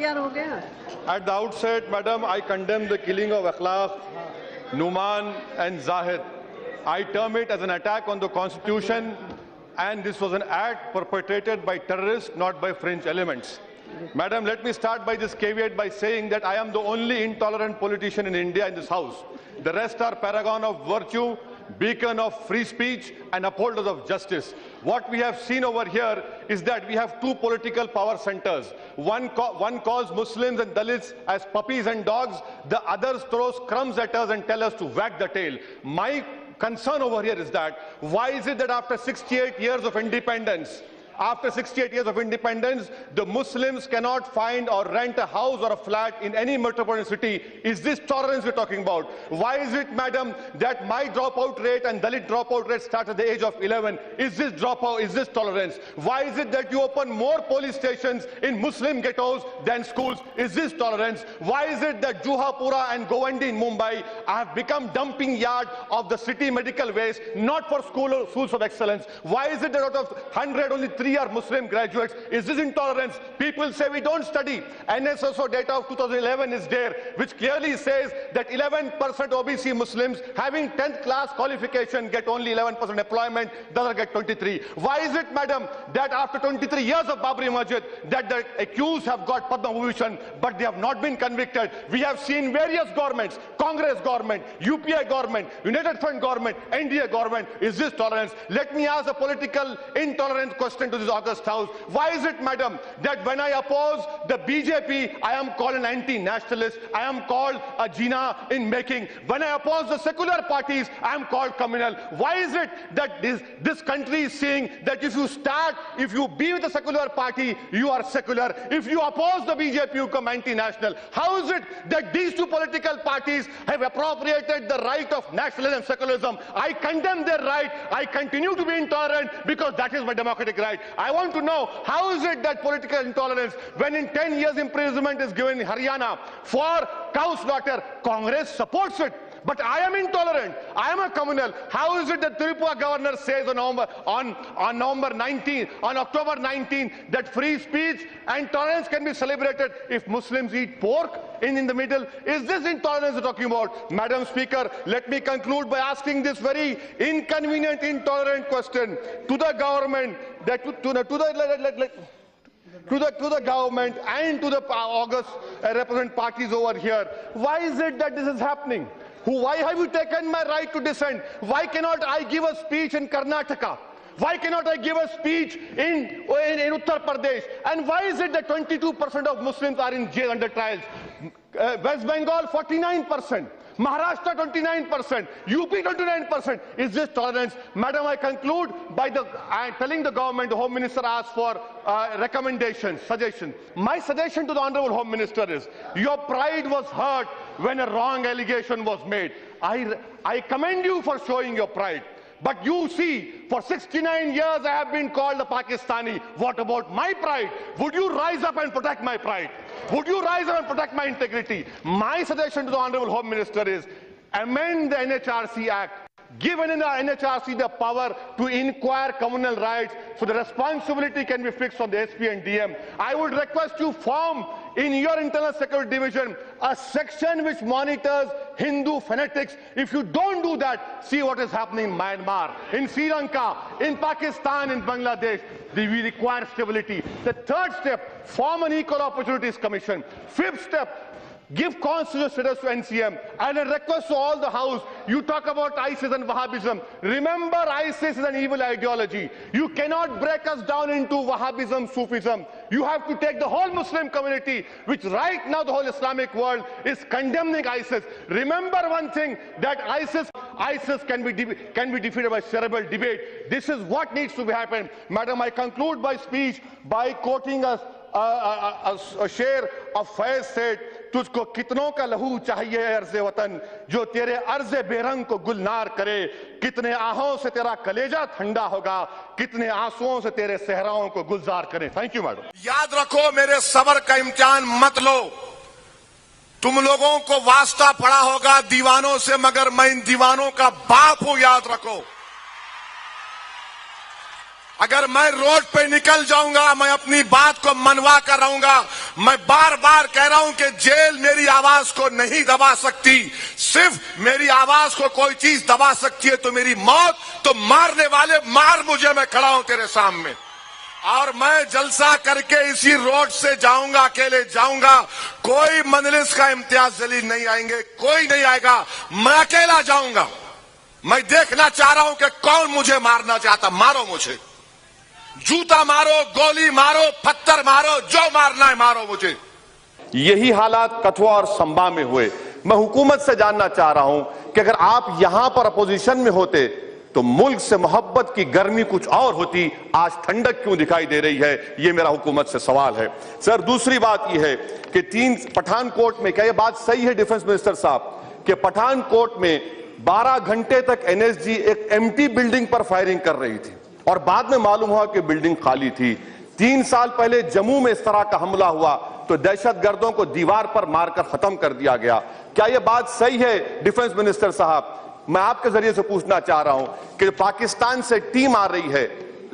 तैयार हो गया। At the outset, Madam, I condemn the killing of Akhlaq, Numan and Zahid. I term it as an attack on the Constitution, and this was an act perpetrated by terrorists, not by fringe elements. Madam, let me start by this caveat by saying that I am the only intolerant politician in India in this House. The rest are paragon of virtue, beacon of free speech and upholders of justice. What we have seen over here is that we have two political power centers. One calls Muslims and Dalits as puppies and dogs. The other throws crumbs at us and tells us to wag the tail. My concern over here is that why is it that after 68 years of independence, the Muslims cannot find or rent a house or a flat in any metropolitan city? Is this tolerance we're talking about? Why is it, Madam, that my dropout rate and Dalit dropout rate start at the age of 11? Is this dropout? Is this tolerance? Why is it that you open more police stations in Muslim ghettos than schools? Is this tolerance? Why is it that Juhapura and Govandi in Mumbai have become dumping yard of the city medical waste, not for schools of excellence? Why is it that out of 100, only 3 are Muslim graduates? Is this intolerance? People say we don't study. NSSO data of 2011 is there, which clearly says that 11% OBC Muslims having 10th class qualification get only 11% employment, the other get 23. Why is it, Madam, that after 23 years of Babri Masjid, that the accused have got Padma Bhushan, but they have not been convicted? We have seen various governments, Congress government, UPI government, United Front government, NDA government. Is this tolerance? Let me ask a political intolerant question to this August House. Why is it, Madam, that when I oppose the BJP, I am called an anti-nationalist, I am called a Jinnah in making? When I oppose the secular parties, I am called communal. Why is it that this country is saying that if you be with the secular party, you are secular. If you oppose the BJP, you come anti-national. How is it that these two political parties have appropriated the right of nationalism and secularism? I condemn their right. I continue to be intolerant because that is my democratic right. I want to know, how is it that political intolerance, when in 10 years imprisonment is given in Haryana for cow slaughter, Congress supports it? But I am intolerant. I am a communal. How is it that Tripura governor says on October 19 that free speech and tolerance can be celebrated if Muslims eat pork in the middle? Is this intolerance we're talking about? Madam Speaker, let me conclude by asking this very inconvenient, intolerant question to the government, that to the government and to the August represent parties over here. Why is it that this is happening? Why have you taken my right to dissent? Why cannot I give a speech in Karnataka? Why cannot I give a speech in Uttar Pradesh? And why is it that 22% of Muslims are in jail under trials? West Bengal 49%. Maharashtra 29%, UP 29%. Is this tolerance? Madam, I conclude by telling the government, the Home Minister asked for recommendations, suggestions. My suggestion to the Honorable Home Minister is, your pride was hurt when a wrong allegation was made. I commend you for showing your pride. But you see, for 69 years I have been called a Pakistani. What about my pride? Would you rise up and protect my pride? Would you rise up and protect my integrity? My suggestion to the Honorable Home Minister is, amend the NHRC Act. Given the NHRC the power to inquire communal rights, so the responsibility can be fixed on the SP and DM. I would request you form in your internal security division a section which monitors Hindu fanatics. If you don't do that, see what is happening in Myanmar, in Sri Lanka, in Pakistan, in Bangladesh. We require stability. The third step, form an Equal Opportunities Commission. Fifth step, give constitutional status to NCM. And a request to all the House, you talk about ISIS and Wahhabism. Remember, ISIS is an evil ideology. You cannot break us down into Wahhabism, Sufism. You have to take the whole Muslim community, which right now the whole Islamic world is condemning ISIS. Remember one thing, that ISIS can be defeated by cerebral debate. This is what needs to be happen. Madam, I conclude my speech by quoting a शेर of Faiz said, तुझको कितनों का लहू चाहिए अर्ज़े वतन जो तेरे अर्ज़े बेरंग को गुलनार करे, कितने आहों से तेरा कलेजा ठंडा होगा, कितने आंसुओं से तेरे सहराओं को गुलजार करे। Thank you madam. याद रखो, मेरे सब्र का इम्तिहान मत लो। तुम लोगों को वास्ता पड़ा होगा दीवानों से, मगर मैं इन दीवानों का बाप हूं, याद रखो। अगर मैं रोड पे निकल जाऊंगा, मैं अपनी बात को मनवा कर रहूंगा। मैं बार बार कह रहा हूं कि जेल मेरी आवाज को नहीं दबा सकती, सिर्फ मेरी आवाज को कोई चीज दबा सकती है तो मेरी मौत। तो मारने वाले मार मुझे, मैं खड़ा हूं तेरे सामने और मैं जलसा करके इसी रोड से जाऊंगा, अकेले जाऊंगा। कोई मजलिस का इम्तियाज जलील नहीं आएंगे, कोई नहीं आएगा, मैं अकेला जाऊंगा। मैं देखना चाह रहा हूं कि कौन मुझे मारना चाहता। मारो मुझे, जूता मारो, गोली मारो, पत्थर मारो, जो मारना है मारो मुझे। यही हालात कठुआ और संबा में हुए। मैं हुकूमत से जानना चाह रहा हूं कि अगर आप यहां पर अपोजिशन में होते तो मुल्क से मोहब्बत की गर्मी कुछ और होती। आज ठंडक क्यों दिखाई दे रही है, यह मेरा हुकूमत से सवाल है। सर, दूसरी बात यह है कि पठानकोट में, क्या यह बात सही है डिफेंस मिनिस्टर साहब कि पठानकोट में 12 घंटे तक एनएसजी एक एम्प्टी बिल्डिंग पर फायरिंग कर रही थी और बाद में मालूम हुआ कि बिल्डिंग खाली थी। 3 साल पहले जम्मू में इस तरह का हमला हुआ तो दहशतगर्दों को दीवार पर मारकर खत्म कर दिया गया। क्या यह बात सही है डिफेंस मिनिस्टर साहब? मैं आपके जरिए से पूछना चाह रहा हूं कि पाकिस्तान से टीम आ रही है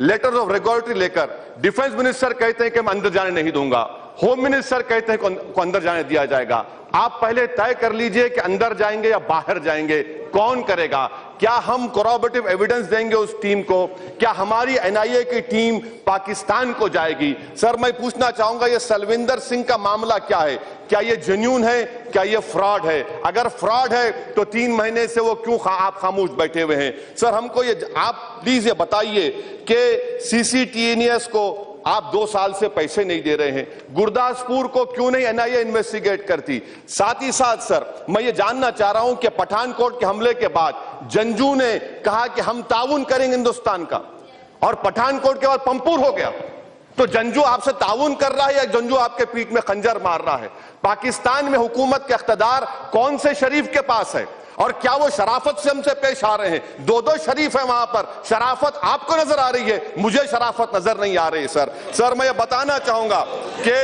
लेटर्स ऑफ रेगुलेटरी लेकर, डिफेंस मिनिस्टर कहते हैं कि मैं अंदर जाने नहीं दूंगा, होम मिनिस्टर कहते हैं को अंदर जाने दिया जाएगा। आप पहले तय कर लीजिए कि अंदर जाएंगे या बाहर जाएंगे, कौन करेगा? क्या हम कोरोबोरेटिव एविडेंस देंगे उस टीम को? क्या हमारी एनआईए की टीम पाकिस्तान को जाएगी? सर, मैं पूछना चाहूंगा ये सलविंदर सिंह का मामला क्या है? क्या ये जेन्युइन है, क्या ये फ्रॉड है? अगर फ्रॉड है तो 3 महीने से वो क्यों आप खामोश बैठे हुए हैं? सर, हमको ये आप प्लीज ये बताइए कि सीसीटीएनएस को आप 2 साल से पैसे नहीं दे रहे हैं, गुरदासपुर को क्यों नहीं एनआईए इन्वेस्टिगेट करती? साथ ही साथ सर, मैं ये जानना चाह रहा हूं कि पठानकोट के हमले के बाद जंजू ने कहा कि हम ताउन करेंगे हिंदुस्तान का, और पठानकोट के बाद पंपूर हो गया। तो जंजू आपसे ताउन कर रहा है या जंजू आपके पीठ में खंजर मार रहा है? पाकिस्तान में हुकूमत के इख्तियार कौन से शरीफ के पास है और क्या वो शराफत से हमसे पेश आ रहे हैं? 2 शरीफ है वहां पर। शराफत आपको नजर आ रही है, मुझे शराफत नजर नहीं आ रही। सर मैं ये बताना चाहूंगा कि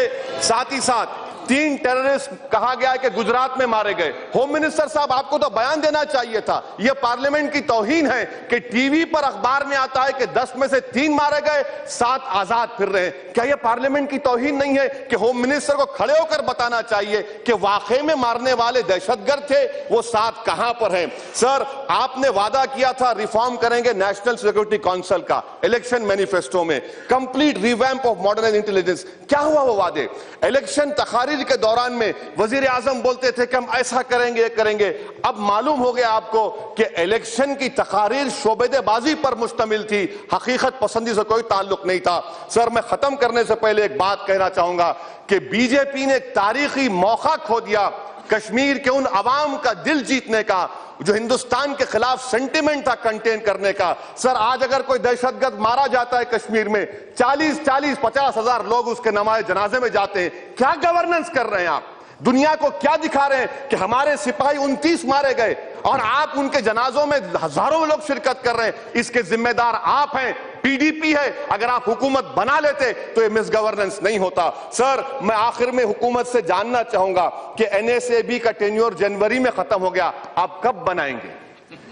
साथ ही साथ 3 टेररिस्ट कहा गया कि गुजरात में मारे गए। होम मिनिस्टर साहब, आपको तो बयान देना चाहिए था। यह पार्लियामेंट की तौहीन है कि टीवी पर अखबार में आता है कि 10 में से 3 मारे गए, 7 आजाद फिर रहे हैं। क्या यह पार्लियामेंट की तौहीन नहीं है कि होम मिनिस्टर को खड़े होकर बताना चाहिए कि वाकई में मारने वाले दहशतगर्द थे, वो 7 कहां पर हैं? सर, आपने वादा किया था रिफॉर्म करेंगे नेशनल सिक्योरिटी काउंसिल का इलेक्शन मैनिफेस्टो में, complete revamp of modern intelligence. क्या हुआ वो वादे? इलेक्शन तकारीर के दौरान में वजीर आजम बोलते थे कि हम ऐसा करेंगे, ये करेंगे। अब मालूम हो गया आपको कि इलेक्शन की तकारीर शोबेदेबाजी पर मुश्तमिल थी, हकीकत पसंदी से कोई ताल्लुक नहीं था। सर, मैं खत्म करने से पहले एक बात कहना चाहूंगा कि बीजेपी ने एक तारीखी मौका खो दिया कश्मीर के उन अवाम का दिल जीतने का जो हिंदुस्तान के खिलाफ सेंटिमेंट था कंटेन करने का। सर, आज अगर कोई दहशतगर्द मारा जाता है कश्मीर में, 40-50 हजार लोग उसके नमाज़े जनाजे में जाते हैं। क्या गवर्नेंस कर रहे हैं आप? दुनिया को क्या दिखा रहे हैं कि हमारे सिपाही 29 मारे गए और आप उनके जनाजों में हजारों लोग शिरकत कर रहे हैं? इसके जिम्मेदार आप हैं, पीडीपी है। अगर आप हुकूमत बना लेते तो ये मिस गवर्नेंस नहीं होता। सर, मैं आखिर में हुकूमत से जानना चाहूंगा कि एनएसएबी का टेन्योर जनवरी में खत्म हो गया, आप कब बनाएंगे?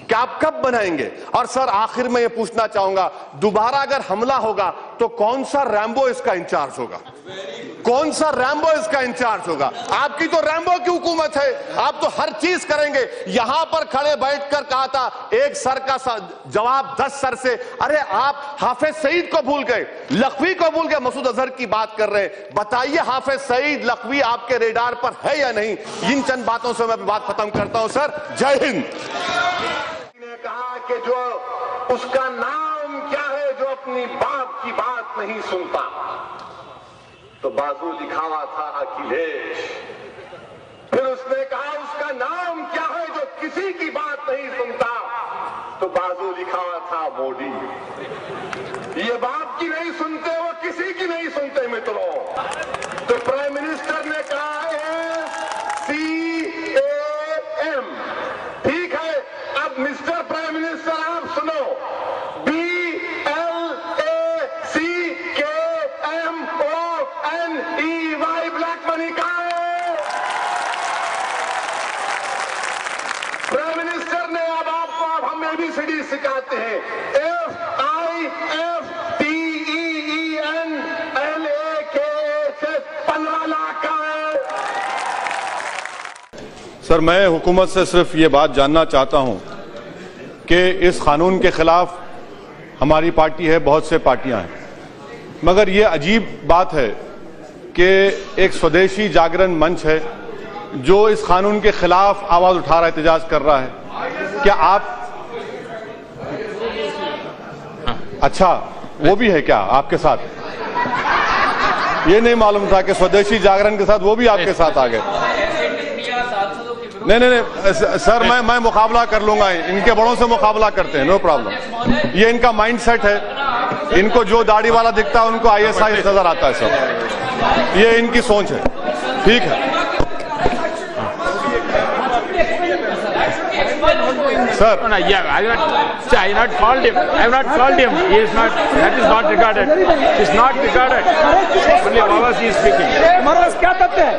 क्या आप कब बनाएंगे? और सर, आखिर में ये पूछना चाहूंगा, दोबारा अगर हमला होगा तो कौन सा रैम्बो इसका इंचार्ज होगा? कौन सा रैम्बो इसका इंचार्ज होगा? आपकी तो रैम्बो की हुकूमत है, आप तो हर चीज करेंगे। यहां पर खड़े बैठकर कहा था एक सर का जवाब 10 सर से। अरे आप हाफिज सईद को भूल गए, लखवी को भूल गए, मसूद अजहर की बात कर रहे हैं। बताइए, हाफिज सईद, लखवी आपके रेडार पर है या नहीं? इन चंद बातों से मैं बात खत्म करता हूं। सर, जय हिंद। कहा कि जो उसका नाम क्या है जो अपनी बाप की बात नहीं सुनता, तो बाजू दिखावा था अखिलेश। फिर उसने कहा उसका नाम क्या है जो किसी की बात नहीं सुनता, तो बाजू दिखावा था मोदी। ये बाप की नहीं सुनते, वो किसी की नहीं सुनते मित्रों। तो प्राइम मिनिस्टर ने कहा है CAM, ठीक है। अब मिस्टर प्राइम मिनिस्टर आप सुनो, BLACKMONEY, ब्लैक मनी का है। प्राइम मिनिस्टर ने अब आपको, अब हम ABCD सिखाते हैं, FIFT सर, मैं हुकूमत से सिर्फ ये बात जानना चाहता हूं कि इस कानून के खिलाफ हमारी पार्टी है, बहुत से पार्टियां हैं, मगर ये अजीब बात है कि एक स्वदेशी जागरण मंच है जो इस कानून के खिलाफ आवाज उठा रहा है, एहतजाज कर रहा है। क्या आप अच्छा वो भी है क्या आपके साथ? ये नहीं मालूम था कि स्वदेशी जागरण के साथ वो भी आपके साथ आ गए। नहीं सर, मैं मुकाबला कर लूंगा, इनके बड़ों से मुकाबला करते हैं, नो प्रॉब्लम। ये इनका माइंड सेट है, इनको जो दाढ़ी वाला दिखता है उनको ISIS नजर आता है सब, ये इनकी सोच है, ठीक है sir. I have not called him. I have not called him. He is not. That is not regarded. It is not regarded. Only Bawasi is speaking. क्या तथ्य है?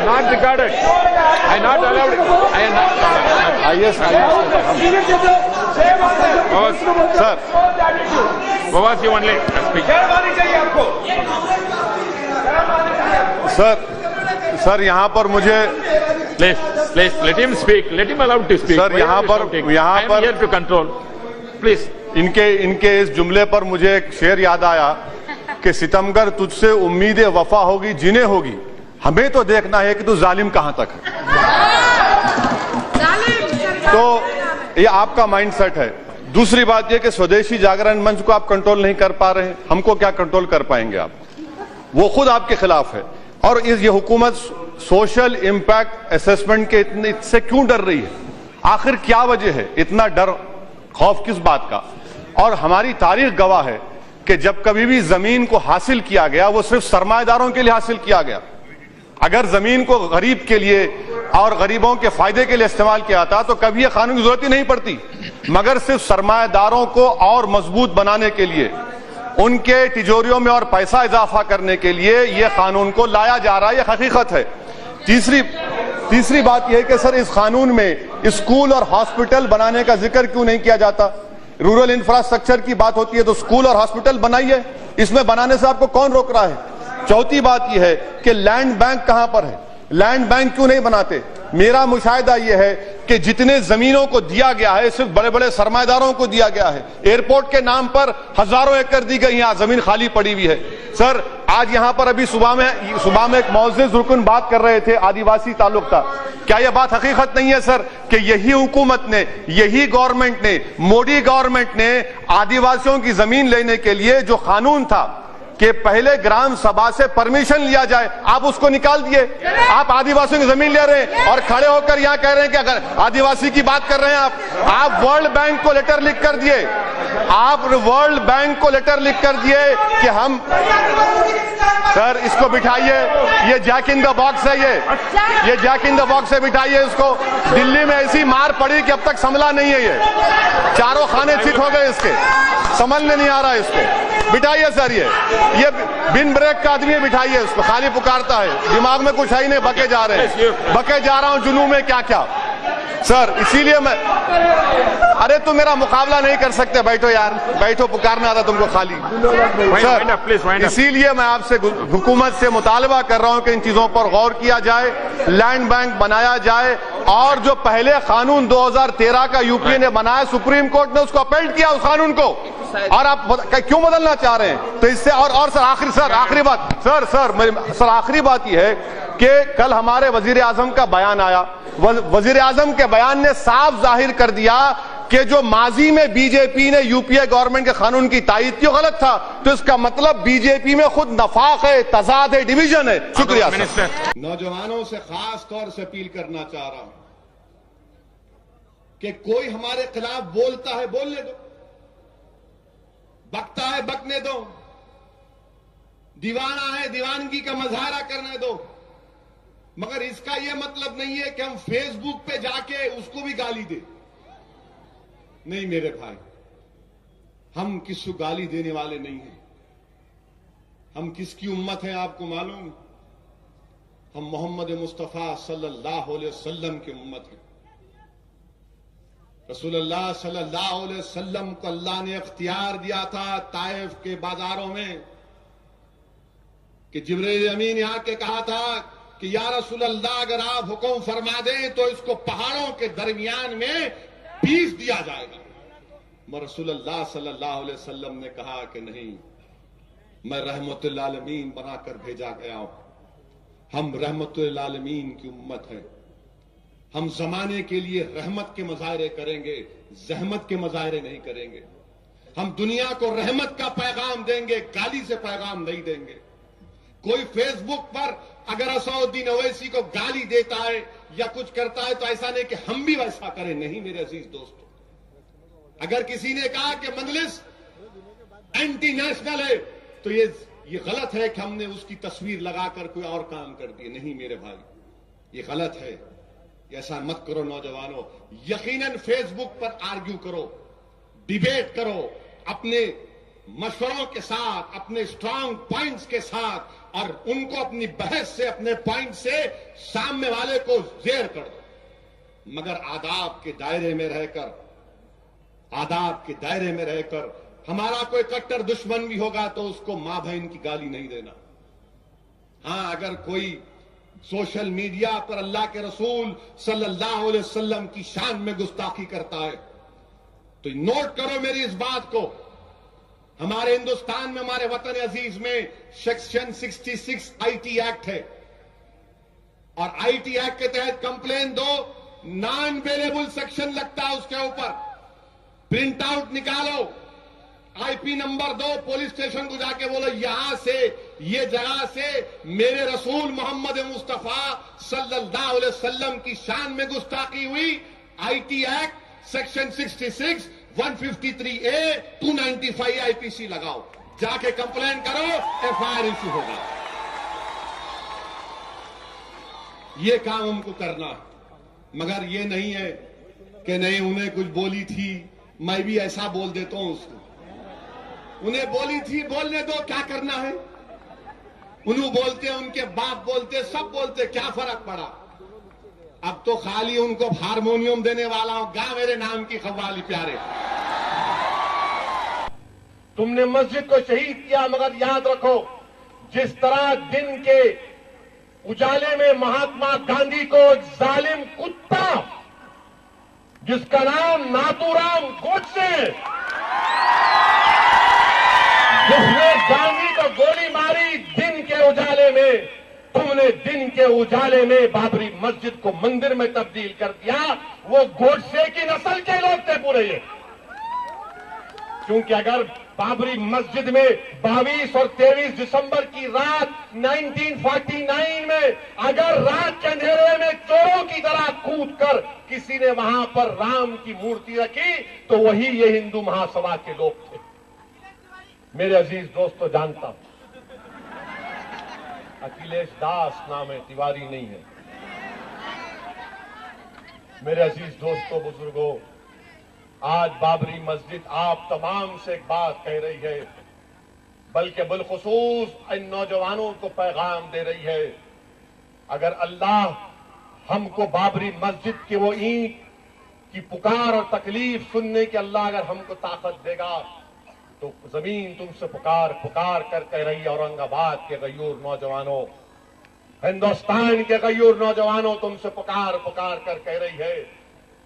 Not regarded. I am not allowed. I am not. ISIS sir, Bawasi only speaking. Sir यहाँ पर मुझे Please, let him speak. Let him allowed to speak. Sir यहाँ पर I am here to control. Please. इनके इस जुमले पर मुझे एक शेर याद आया कि सितमगर तुझसे उम्मीद वफा होगी जिन्हें होगी, हमें तो देखना है कि तू जालिम कहां तक है। तो ये आपका माइंड सेट है। दूसरी बात यह कि स्वदेशी जागरण मंच को आप कंट्रोल नहीं कर पा रहे हैं, हमको क्या कंट्रोल कर पाएंगे आप? वो खुद आपके खिलाफ है। और ये हुकूमत सोशल इंपैक्ट असेसमेंट के इससे क्यों डर रही है? आखिर क्या वजह है? इतना डर खौफ किस बात का? और हमारी तारीख गवाह है कि जब कभी भी जमीन को हासिल किया गया वो सिर्फ सरमाएदारों के लिए हासिल किया गया। अगर जमीन को गरीब के लिए और गरीबों के फायदे के लिए इस्तेमाल किया था तो कभी यह कानून की जरूरत ही नहीं पड़ती, मगर सिर्फ सरमाएदारों को और मजबूत बनाने के लिए, उनके तिजोरियों में और पैसा इजाफा करने के लिए यह कानून को लाया जा रहा है। यह हकीकत है। तीसरी बात यह है कि सर, इस कानून में स्कूल और हॉस्पिटल बनाने का जिक्र क्यों नहीं किया जाता? रूरल इंफ्रास्ट्रक्चर की बात होती है तो स्कूल और हॉस्पिटल बनाइए, इसमें बनाने से आपको कौन रोक रहा है? चौथी बात यह है कि लैंड बैंक कहां पर है? लैंड बैंक क्यों नहीं बनाते? मेरा मुशाहिदा यह है कि जितने जमीनों को दिया गया है सिर्फ बड़े बड़े सरमाएदारों को दिया गया है। एयरपोर्ट के नाम पर हजारों एकड़ दी गई, यहां जमीन खाली पड़ी हुई है। सर, आज यहां पर अभी सुबह में एक मुअज़्ज़िज़ रुकन बात कर रहे थे, आदिवासी ताल्लुक था। क्या यह बात हकीकत नहीं है सर कि यही हुकूमत ने, यही गवर्नमेंट ने, मोदी गवर्नमेंट ने आदिवासियों की जमीन लेने के लिए जो कानून था कि पहले ग्राम सभा से परमिशन लिया जाए, आप उसको निकाल दिए। आप आदिवासियों की जमीन ले रहे हैं और खड़े होकर यहां कह रहे हैं कि अगर आदिवासी की बात कर रहे हैं आप वर्ल्ड बैंक को लेटर लिख कर दिए, आप वर्ल्ड बैंक को लेटर लिख कर दिए कि हम, सर इसको बिठाइए, ये जैक इन द बॉक्स है, ये जैक इन द बॉक्स है, बिठाइए इसको। दिल्ली में ऐसी मार पड़ी कि अब तक संभला नहीं है, ये चारों खाने चित हो गए, इसके संभलने नहीं आ रहा है इसको। बिठाइए सर, ये बिन ब्रेक का आदमी है, बिठाइए इसको। खाली पुकारता है, दिमाग में कुछ है ही नहीं, बके जा रहे हैं, बके जा रहा हूं जुनून में क्या क्या। सर इसीलिए मैं, अरे तुम मेरा मुकाबला नहीं कर सकते, बैठो यार, बैठो, पुकारना आता तुमको खाली। सर इसीलिए मैं आपसे हुकूमत से मुतालबा कर रहा हूं कि इन चीजों पर गौर किया जाए, लैंड बैंक बनाया जाए, और जो पहले कानून 2013 का यूपीए ने बनाया, सुप्रीम कोर्ट ने उसको अपील किया उस कानून को, और आप क्यों बदलना चाह रहे हैं? तो इससे और सर आखिरी बात सर आखिरी बात यह है कि कल हमारे वजीर आजम का बयान आया। वजीर आजम के बयान ने साफ जाहिर कर दिया कि जो माजी में बीजेपी ने यूपीए गवर्नमेंट के कानून की तायीद की, गलत था। तो इसका मतलब बीजेपी में खुद नफाक है, तजाद है, डिवीजन है। शुक्रिया। नौजवानों से खास तौर से अपील करना चाह रहा हूं कि कोई हमारे खिलाफ बोलता है, बोलने दो, बकता है, बकने दो, दीवाना है, दीवानगी का मजाहरा करने दो, मगर इसका यह मतलब नहीं है कि हम फेसबुक पे जाके उसको भी गाली दे। नहीं मेरे भाई, हम किसी गाली देने वाले नहीं हैं। हम किसकी उम्मत है आपको मालूम? हम मोहम्मद मुस्तफा सल्लल्लाहु अलैहि वसल्लम की उम्मत है। रसूलुल्लाह सल्लल्लाहु अलैहि वसल्लम को अल्लाह ने इख्तियार दिया था ताइफ के बाजारों में कि जिब्रील अमीन यहां के कहा था कि या रसूल अल्लाह अगर आप हुक्म फरमा दें तो इसको पहाड़ों के दरमियान में पीस दिया जाएगा। मगर रसूल अल्लाह सल्लल्लाहु अलैहि वसल्लम ने कहा कि नहीं, मैं रहमतुल आलमीन बनाकर भेजा गया हूं। हम रहमतुल आलमीन की उम्मत है। हम जमाने के लिए रहमत के मुजाहरे करेंगे, जहमत के मुजाहरे नहीं करेंगे। हम दुनिया को रहमत का पैगाम देंगे, गाली से पैगाम नहीं देंगे। कोई फेसबुक पर अगर असउद्दीन ओवैसी को गाली देता है या कुछ करता है तो ऐसा नहीं कि हम भी वैसा करें। नहीं मेरे अजीज दोस्तों, अगर किसी ने कहा कि मजलिस एंटी नेशनल है तो ये गलत है कि हमने उसकी तस्वीर लगाकर कोई और काम कर दिए। नहीं मेरे भाई, ये गलत है। ऐसा मत करो नौजवानों। यकीनन फेसबुक पर आर्ग्यू करो, डिबेट करो, अपने मशवरों के साथ, अपने स्ट्रांग पॉइंट्स के साथ, और उनको अपनी बहस से, अपने पॉइंट से सामने वाले को जेर कर दो। मगर आदाब के दायरे में रहकर, आदाब के दायरे में रहकर, हमारा कोई कट्टर दुश्मन भी होगा तो उसको मां बहन की गाली नहीं देना। हां, अगर कोई सोशल मीडिया पर अल्लाह के रसूल सल्लल्लाहु अलैहि वसल्लम की शान में गुस्ताखी करता है तो नोट करो मेरी इस बात को। हमारे हिंदुस्तान में, हमारे वतन अजीज में सेक्शन 66 आईटी एक्ट है, और आईटी एक्ट के तहत कंप्लेन दो, नॉन अवेलेबल सेक्शन लगता है उसके ऊपर। प्रिंट आउट निकालो, आईपी नंबर दो, पुलिस स्टेशन को जाके बोलो यहां से, ये जगह से मेरे रसूल मोहम्मद मुस्तफा सल्लल्लाहु अलैहि वसल्लम की शान में गुस्ताखी हुई। IT act section 66, 153A, 295 IPC लगाओ, जाके कंप्लेन करो, एफआईआर इशू होगा। ये काम हमको करना है। मगर ये नहीं है कि नहीं उन्हें कुछ बोली थी, मैं भी ऐसा बोल देता हूं उसको। उन्हें बोली थी, बोलने दो, क्या करना है। उन्हें बोलते, उनके बाप बोलते, सब बोलते, क्या फर्क पड़ा। अब तो खाली उनको हारमोनियम देने वाला हूं, गा मेरे नाम की खवाली प्यारे। तुमने मस्जिद को शहीद किया, मगर याद रखो, जिस तरह दिन के उजाले में महात्मा गांधी को जालिम कुत्ता जिसका नाम नाथूराम गोडसे, जिसने गांधी को गोली मारी दिन के उजाले में, तुमने दिन के उजाले में बाबरी मस्जिद को मंदिर में तब्दील कर दिया। वो गोडसे की नस्ल के लोग थे पूरे ये। क्योंकि अगर बाबरी मस्जिद में 22 और 23 दिसंबर की रात 1949 में अगर रात के अंधेरे में चोरों की तरह कूदकर किसी ने वहां पर राम की मूर्ति रखी तो वही ये हिंदू महासभा के लोग थे। मेरे अजीज दोस्तों, जानता हूं अखिलेश दास नाम है, तिवारी नहीं है। मेरे अजीज दोस्तों, बुजुर्गों, आज बाबरी मस्जिद आप तमाम से एक बात कह रही है, बल्कि बिलखुसूस इन नौजवानों को पैगाम दे रही है। अगर अल्लाह हमको बाबरी मस्जिद के वो ईंट की पुकार और तकलीफ सुनने की अल्लाह अगर हमको ताकत देगा तो जमीन तुमसे पुकार पुकार कर कह रही है, औरंगाबाद के गयूर नौजवानों, हिंदुस्तान के गयूर नौजवानों, तुमसे पुकार पुकार कर कह रही है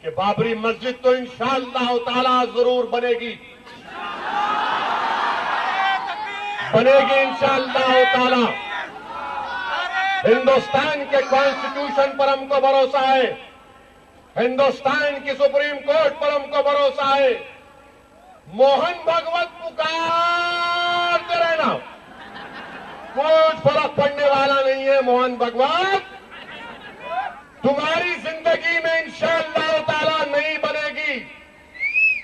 कि बाबरी मस्जिद तो इंशाअल्लाह ताला जरूर बनेगी, बनेगी इंशाअल्लाह ताला। हिंदुस्तान के कॉन्स्टिट्यूशन पर हमको भरोसा है, हिंदुस्तान की सुप्रीम कोर्ट पर हमको भरोसा है। मोहन भगवत पुकारते रहना, कुछ फर्क पड़ने वाला नहीं है। मोहन भगवत तुम्हारी जिंदगी में इंशाअल्लाह ताला नहीं बनेगी।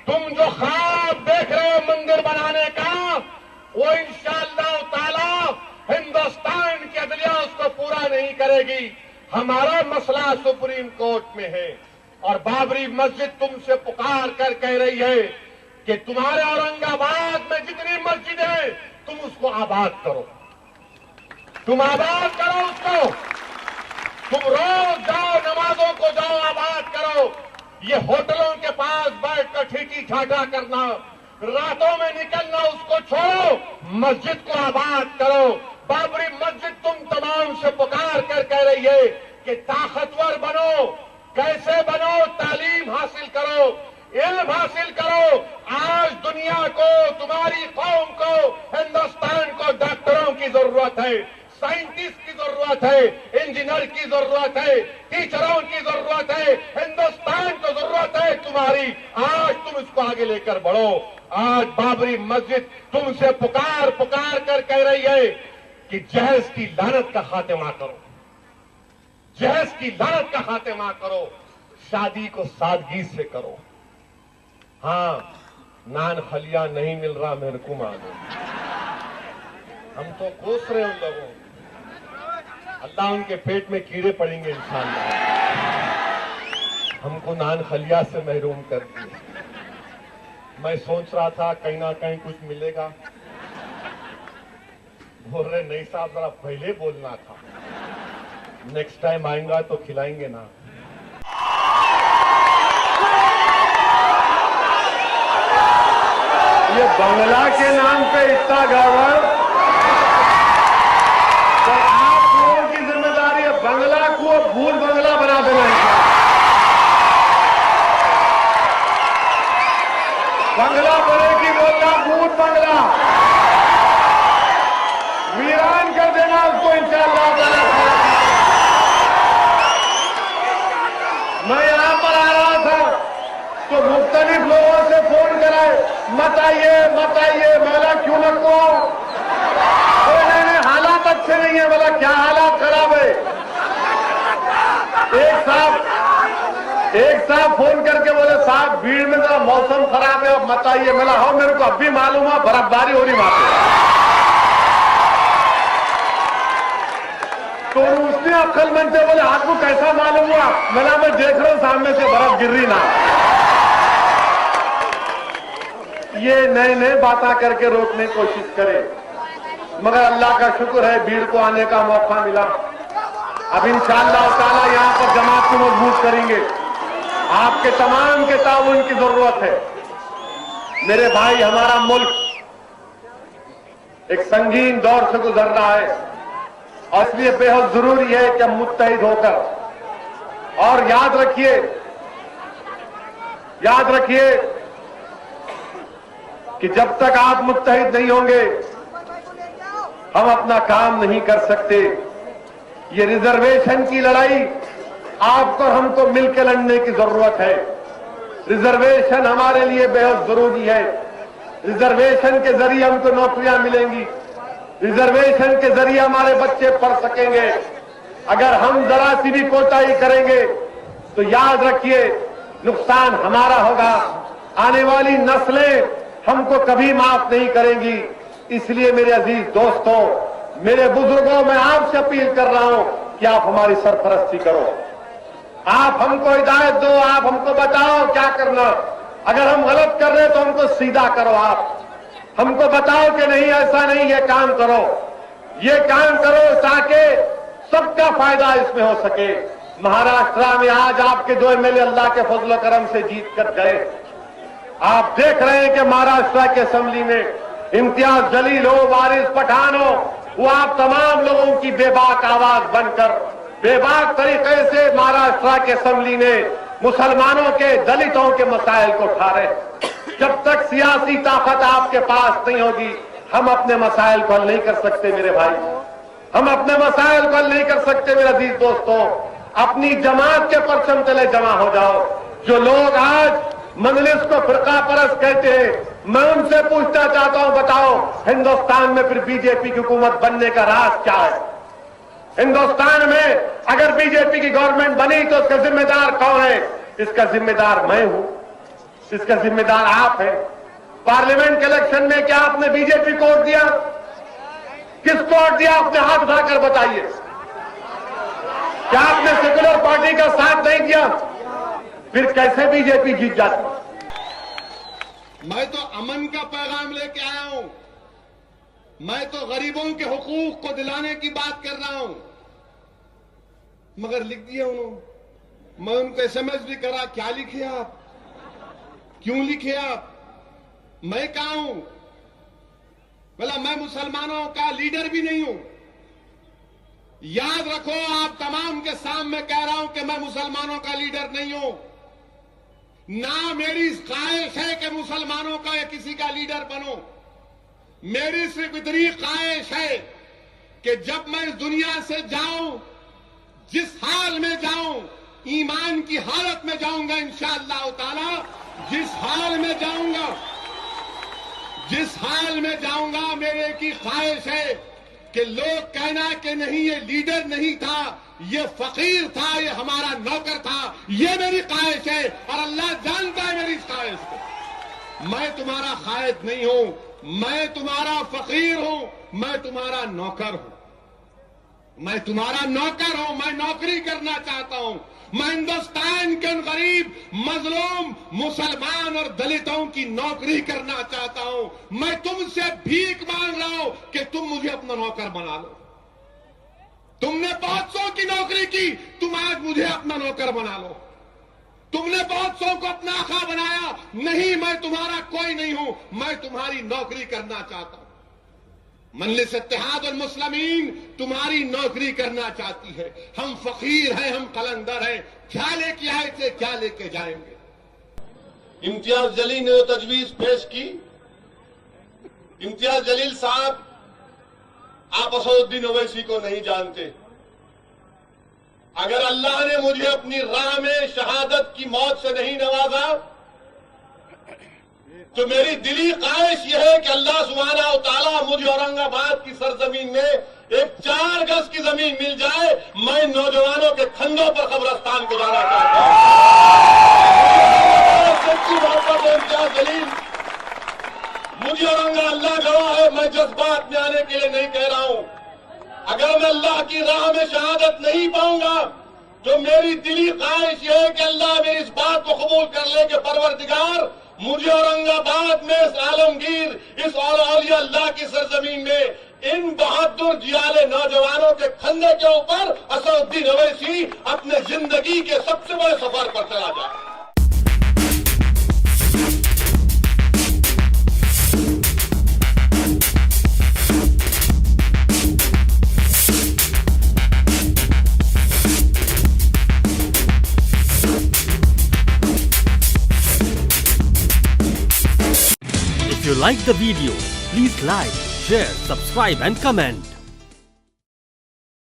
तुम जो ख्वाब देख रहे हो मंदिर बनाने का, वो इंशाअल्लाह ताला हिंदुस्तान की अदलिया उसको पूरा नहीं करेगी। हमारा मसला सुप्रीम कोर्ट में है और बाबरी मस्जिद तुमसे पुकार कर कह रही है कि तुम्हारे औरंगाबाद में जितनी मस्जिद है तुम उसको आबाद करो, तुम आबाद करो उसको, तुम रोज जाओ नमाजों को जाओ आबाद करो। ये होटलों के पास बैठकर ठीठी ठाठा करना, रातों में निकलना उसको छोड़ो, मस्जिद को आबाद करो। बाबरी मस्जिद तुम तमाम से पुकार कर कह रही ताकतवर बनो। कैसे बनो? तालीम हासिल करो, इल्म हासिल करो। आज दुनिया को, तुम्हारी कौम को, हिंदुस्तान को डॉक्टरों की जरूरत है, साइंटिस्ट की जरूरत है, इंजीनियर की जरूरत है, टीचरों की जरूरत है। हिंदुस्तान को जरूरत है तुम्हारी। आज तुम इसको आगे लेकर बढ़ो। आज बाबरी मस्जिद तुमसे पुकार पुकार कर कह रही है कि जहेज की लानत का खात्मा करो, जहेज की लानत का खात्मा करो, शादी को सादगी से करो। हाँ, नान खलिया नहीं मिल रहा मेरे को मालूम, हम तो कोस रहे उन लोगों, अल्लाह उनके पेट में कीड़े पड़ेंगे इंशाअल्लाह। हमको नान खलिया से महरूम कर दिए। मैं सोच रहा था कहीं ना कहीं कुछ मिलेगा, बोल रहे नहीं साहब जरा पहले बोलना था, नेक्स्ट टाइम आएंगा तो खिलाएंगे ना। ये बंगला के नाम पे इतना गड़बड़, तो आप लोगों की जिम्मेदारी है बंगला को भूल बंगला बना देना है। बंगला बनेगी बोलना भूत बंगला, वीरान कर देना उसको इंशाअल्लाह। मैं यहां पर आ रहा था तो मुख्तलिफ लोगों से फोन कराए, मत आइए, बोला क्यों लगो? नहीं, हालात अच्छे नहीं है। बोला क्या हालात खराब है? एक साहब फोन करके बोले साहब भीड़ में जरा मौसम खराब है, अब मत आइए। बोला हाँ मेरे को अब भी मालूम है, बर्फबारी हो रही वहां पे। तो उसने अक्लमंद से बोले आपको कैसा मालूम हुआ? बोला मैं देख रहा हूं सामने से बर्फ गिर रही ना। ये नए नए बातें करके रोकने की कोशिश करे, मगर अल्लाह का शुक्र है भीड़ को आने का मौका मिला। अब इंशाअल्लाह ताला यहां पर जमात को मजबूत करेंगे। आपके तमाम के ताउन की जरूरत है मेरे भाई। हमारा मुल्क एक संगीन दौर से गुजर रहा है और इसलिए बेहद जरूरी है कि हम मुत्तहिद होकर, और याद रखिए कि जब तक आप मुत्तहिद नहीं होंगे हम अपना काम नहीं कर सकते। ये रिजर्वेशन की लड़ाई आपको और हमको मिलकर लड़ने की जरूरत है। रिजर्वेशन हमारे लिए बेहद जरूरी है। रिजर्वेशन के जरिए हमको नौकरियां मिलेंगी, रिजर्वेशन के जरिए हमारे बच्चे पढ़ सकेंगे। अगर हम जरा सी भी कोताही करेंगे तो याद रखिए नुकसान हमारा होगा। आने वाली नस्लें हमको कभी माफ नहीं करेंगी। इसलिए मेरे अजीज दोस्तों, मेरे बुजुर्गों, मैं आपसे अपील कर रहा हूं कि आप हमारी सरपरस्ती करो, आप हमको हिदायत दो, आप हमको बताओ क्या करना। अगर हम गलत कर रहे हैं तो हमको सीधा करो, आप हमको बताओ कि नहीं ऐसा नहीं, ये काम करो ताकि सबका फायदा इसमें हो सके। महाराष्ट्र में आज आपके 2 एमएलए अल्लाह के फजल करम से जीत कर गए। आप देख रहे हैं कि महाराष्ट्र के असेंबली में इम्तियाज जलील हो, वारिस पठान हो, वो आप तमाम लोगों की बेबाक आवाज बनकर बेबाक तरीके से महाराष्ट्र के असेंबली में मुसलमानों के, दलितों के मसाइल को उठा रहे। जब तक सियासी ताकत आपके पास नहीं होगी हम अपने मसाइल को हल नहीं कर सकते मेरे भाई, हम अपने मसाइल को हल नहीं कर सकते मेरे अजीज दोस्तों। अपनी जमात के परचम तले जमा हो जाओ। जो लोग आज मजलिस को फिरका परस्त कहते हैं, मैं उनसे पूछना चाहता हूं, बताओ हिंदुस्तान में फिर बीजेपी की हुकूमत बनने का राज क्या है? हिंदुस्तान में अगर बीजेपी की गवर्नमेंट बनी तो इसका जिम्मेदार कौन है? इसका जिम्मेदार मैं हूं, इसका जिम्मेदार आप हैं। पार्लियामेंट के इलेक्शन में क्या आपने बीजेपी को वोट दिया? किसको वोट दिया? अपने हाथ उठाकर बताइए। क्या आपने सेक्युलर पार्टी का साथ नहीं दिया? फिर कैसे बीजेपी जीत जाती? मैं तो अमन का पैगाम लेके आया हूं, मैं तो गरीबों के हुकूक को दिलाने की बात कर रहा हूं, मगर लिख दिया उन्होंने। मैं उनको एसएमएस भी करा, क्या लिखे आप, क्यों लिखे आप, मैं कहां हूं? बोला मैं मुसलमानों का लीडर भी नहीं हूं, याद रखो, आप तमाम के सामने कह रहा हूं कि मैं मुसलमानों का लीडर नहीं हूं, ना मेरी ख्वाहिश है कि मुसलमानों का या किसी का लीडर बनूं। मेरी सिर्फ इतनी ख्वाहिश है कि जब मैं इस दुनिया से जाऊं, जिस हाल में जाऊं, ईमान की हालत में जाऊंगा इंशाअल्लाह ताला, जिस हाल में जाऊंगा मेरे की ख्वाहिश है कि लोग कहना कि नहीं ये लीडर नहीं था, ये फकीर था, ये हमारा नौकर था, ये मेरी ख्वाहिश है और अल्लाह जानता है मेरी इस ख्वाहिश को। मैं तुम्हारा ख्वाहिश नहीं हूं, मैं तुम्हारा फकीर हूं, मैं तुम्हारा नौकर हूं, मैं नौकरी करना चाहता हूं। मैं हिंदुस्तान के उन गरीब, मजलूम, मुसलमान और दलितों की नौकरी करना चाहता हूं। मैं तुमसे भीख मांग रहा हूं कि तुम मुझे अपना नौकर बना लो। तुमने बहुत सौ की नौकरी की, तुम आज मुझे अपना नौकर बना लो। तुमने बहुत सौ को अपना आका बनाया, नहीं, मैं तुम्हारा कोई नहीं हूं, मैं तुम्हारी नौकरी करना चाहता हूं। मजलिस इत्तेहाद और मुस्लिमीन तुम्हारी नौकरी करना चाहती है। हम फकीर हैं, हम कलंदर हैं, क्या लेके आए थे, क्या लेके जाएंगे। इम्तियाज जलील ने जो तजवीज पेश की, इम्तियाज जलील साहब आप असदुद्दीन ओवैसी को नहीं जानते। अगर अल्लाह ने मुझे अपनी राह में शहादत की मौत से नहीं नवाजा तो मेरी दिली ख्वाहिश यह है कि अल्लाह सुब्हानहू तआला मुझे औरंगाबाद की सरजमीन में एक 4 गज की जमीन मिल जाए, मैं नौजवानों के कंधों पर कब्रिस्तान को जाना चाहता हूं। सच्ची मोहब्बत है इम्तियाज जलील, मुझे अल्लाह गवाह है, मैं जज्बात में आने के लिए नहीं कह रहा हूं। अगर मैं अल्लाह की राह में शहादत नहीं पाऊंगा तो मेरी दिली ख्वाहिश यह है कि अल्लाह मेरी इस बात को कबूल कर ले कि परवरदिगार मुझे औरंगाबाद में इस आलमगीर, इस औलिया अल्लाह की सरजमीन में इन बहादुर जियाले नौजवानों के कंधे के ऊपर असदुद्दीन ओवैसी अपने जिंदगी के सबसे बड़े सफर पर चला जाए। If you like the video, please like, share, subscribe and comment.